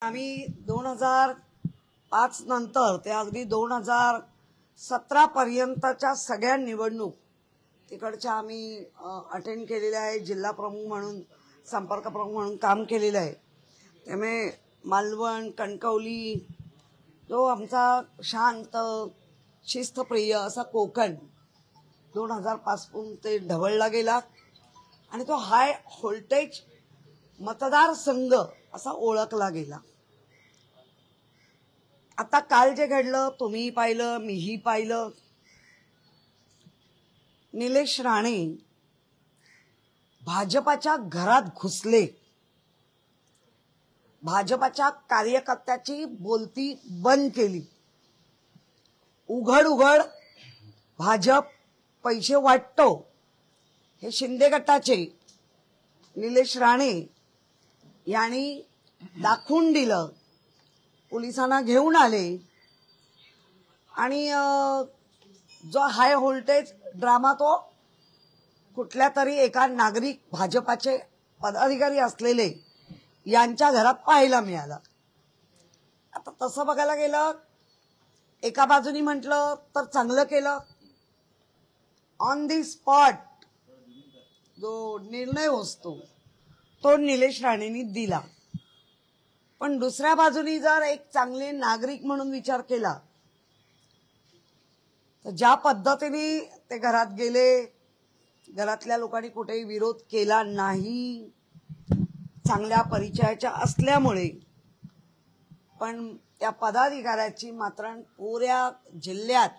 आम्ही 2005 नंतर ते अगदी 2017 पर्यंतच्या सगळ्या निवडणूक तिकडच्या आम्ही अटेंड केलेल्या आहे। जिल्हा प्रमुख म्हणून, संपर्क प्रमुख म्हणून काम केलेलं आहे। त्यामुळे मालवण, कणकवली, जो आमचा शांत शिस्तप्रिय असा कोकण 2005 पासून ते ढवळला गेला आणि तो हाय व्होल्टेज मतदारसंघ असा ओळखला गेला। आता काल जे घडलं तुम्ही पाहिलं, मीही पाहिलं। निलेश राणे भाजपाच्या घरात घुसले, भाजपाच्या कार्यकर्त्याची बोलती बंद केली। उघड उघड भाजप पैसे वाटतो हे शिंदे गटाचे निलेश राणे यांनी दाखवून दिलं। पोलिसांना घेऊन आले आणि जो हाय व्होल्टेज ड्रामा तो कुठल्या तरी एका नागरिक भाजपाचे पदाधिकारी असलेले यांच्या घरात पाहायला मिळाला। आता तसं बघायला गेलं, एका बाजूनी म्हटलं तर चांगलं केलं, ऑन दी स्पॉट जो निर्णय असतो तो निलेश राणेंनी दिला। पण दुसऱ्या बाजूनी जर एक चांगले नागरिक म्हणून विचार केला तर ज्या पद्धतीने ते घरात गेले, घरातल्या लोकांनी कुठेही विरोध केला नाही, चांगल्या परिचयाच्या असल्यामुळे, पण त्या पदाधिकाऱ्याची मात्र पुऱ्या जिल्ह्यात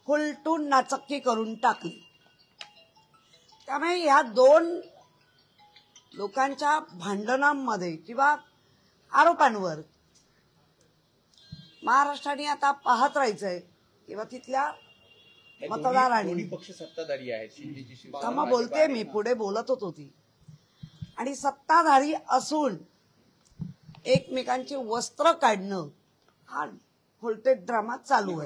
फुलटून नाचक्की करून टाकली। त्यामुळे या दोन लोकांच्या भांडणांमध्ये किंवा आरोपांवर महाराष्ट्राने आता पाहत राहायचंय किंवा तिथल्या मतदारांनी पक्ष सत्ताधारी आहेत। थांबा बोलते मी, पुढे बोलत होतो ती, आणि सत्ताधारी असून एकमेकांची वस्त्र काढणं हा व्होल्टेज ड्रामा चालू आहे।